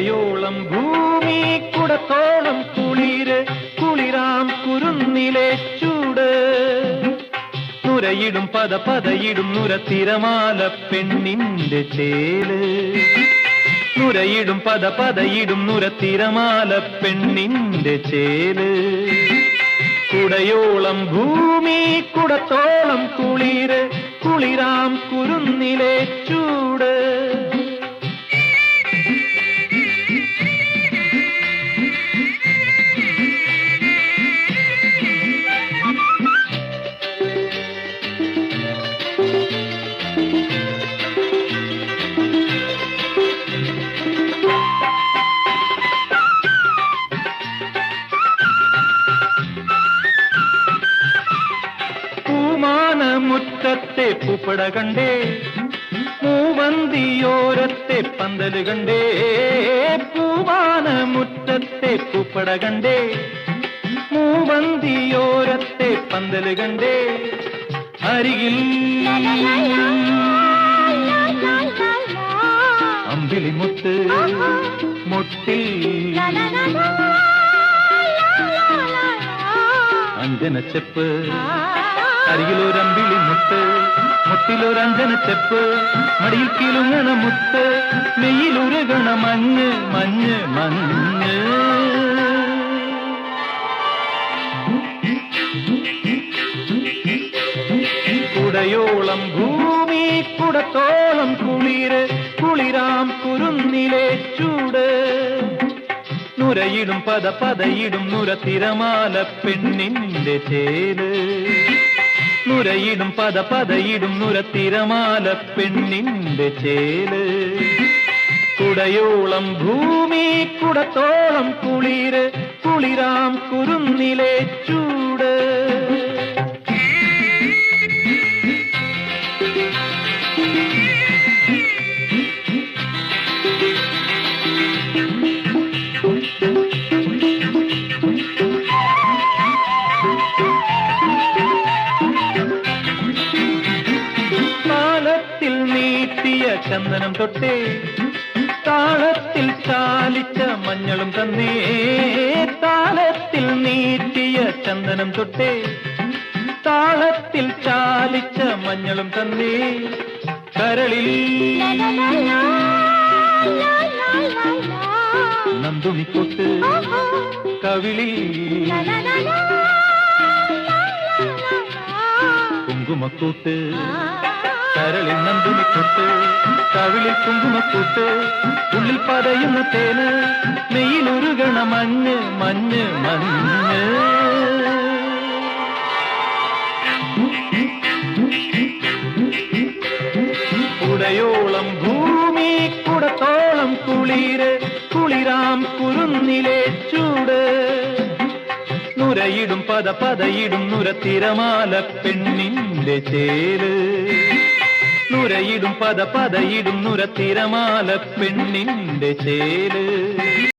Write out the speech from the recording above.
കുടയോളം ഭൂമി കുടത്തോളം കുളിര് കുളിരാം കുരുന്നിലെ ചൂട് നുരയിടും പതയിടും നുര തിരമാല പെണ്ണിന്റെ ചേല് നുരയിടും പതയിടും നുര തിരമാല പെണ്ണിന്റെ ചേല് കുടയോളം ഭൂമി കുടത്തോളം കുളിര് കുളിരാം കുരുന്നിലെ ചൂട് മുറ്റത്തെ പൂപ്പട കണ്ടേ മൂവന്തിയോരത്തെ പന്തല് കണ്ടേ പൂവാന മുറ്റത്തെ പൂപ്പട കണ്ടേ മൂവന്തിയോരത്തെ പന്തല് കണ്ടേ അരികിൽ അമ്പിളി മുത്ത് മുട്ടിൽ അഞ്ജനച്ചെപ്പ് അരികിലൊരമ്പിളി മുത്ത് മുട്ടിലൊരഞ്ജനച്ചെപ്പ് മടിയിൽ കിലുങ്ങണ മുത്ത് മെയ്യിലുരുകണ മഞ്ഞ് മഞ്ഞ് മഞ്ഞ് കുടയോളം ഭൂമി കുടത്തോളം കുളിര് കുളിരാം കുരുന്നിലെ ചൂട് നുരയിടും പതയിടും നുര തിരമാല പെണ്ണിന്റെ ചേല് നുരയിടും പതയിടും നുര തിരമാല പെണ്ണിന്റെ ചേല് കുടയോളം ഭൂമി കുടത്തോളം കുളിര് കുളിരാം കുരുന്നിലെ ചൂട് ചന്ദനം തൊട്ടേ താളത്തിൽ ചാലിച്ച മഞ്ഞളും തന്നേ താളത്തിൽ നീട്ടിയ ചന്ദനം തൊട്ടേ താളത്തിൽ ചാലിച്ച മഞ്ഞളും തന്നേ കരളിൽ നന്ദുണിക്കൊട്ട് കവിളിൽ കുങ്കുമക്കൂട്ട് കരളിൽ നന്ദുണിക്കൊട്ട് കവിളിൽ കുങ്കുമക്കൂട്ട് ഉള്ളിൽ പതയുന്ന തേന് നെയ്യിലുരുകണ മഞ്ഞ് മഞ്ഞ് മഞ്ഞ് കുടയോളം ഭൂമി കുടത്തോളം കുളിര് കുളിരാം കുരുന്നിലെ ചൂട് നുരയിടും പതയിടും നുര തിരമാല പെണ്ണിന്റെ ചേല് നുരയിടും പതയിടും നുര തിരമാല പെണ്ണിന്റെ ചേല്